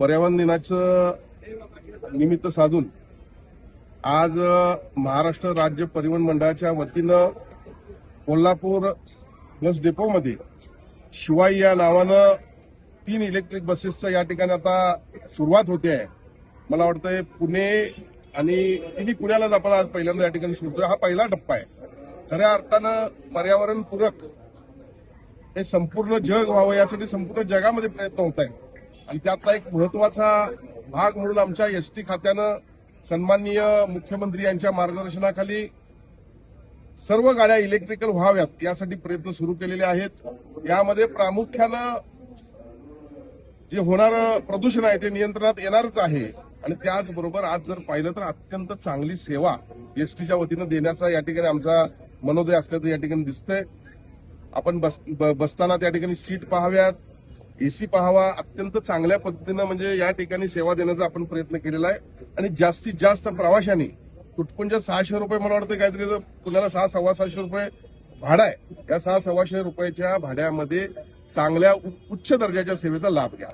पर्यावरण दिनाचं निमित्त साधून आज महाराष्ट्र राज्य परिवहन मंडळाच्या वतीनं कोल्हापूर बस डेपोमध्ये शिवाई या नावानं 3 इलेक्ट्रिक बसेसचं या ठिकाणी आता सुरुवात होते आहे। मला वाटतंय पुणे आणि तिन्ही पुण्यालाच आपण आज पहिल्यांदा या ठिकाणी सुरू हा पहिला टप्पा आहे। खऱ्या अर्थानं पर्यावरणपूरक हे संपूर्ण जग व्हावं यासाठी संपूर्ण जगामध्ये प्रयत्न होत आहेत आणि त्यातला एक महत्वाचा भाग म्हणून आमच्या एसटी खात्यानं सन्माननीय मुख्यमंत्री यांच्या मार्गदर्शनाखाली सर्व गाड्या इलेक्ट्रिकल व्हाव्यात यासाठी प्रयत्न सुरू केलेले आहेत। यामध्ये प्रामुख्यानं जे होणारं प्रदूषण आहे ते नियंत्रणात येणारच आहे आणि त्याचबरोबर आज जर पाहिलं तर अत्यंत चांगली सेवा एसटीच्या वतीनं देण्याचा या ठिकाणी आमचा मनोदय असल्याचं या ठिकाणी दिसतंय। आपण बसताना त्या ठिकाणी सीट पाहाव्यात, एसी पाहावा, अत्यंत चांगल्या पद्धतीनं म्हणजे या ठिकाणी सेवा देण्याचा आपण प्रयत्न केलेला आहे आणि जास्तीत जास्त प्रवाशांनी तुटपुंज 600 रुपये मला वाटतं काहीतरी पुण्याला 600-650 रुपये भाडा आहे। या 600-650 रुपयाच्या भाड्यामध्ये चांगल्या उच्च दर्जाच्या सेवेचा लाभ घ्या।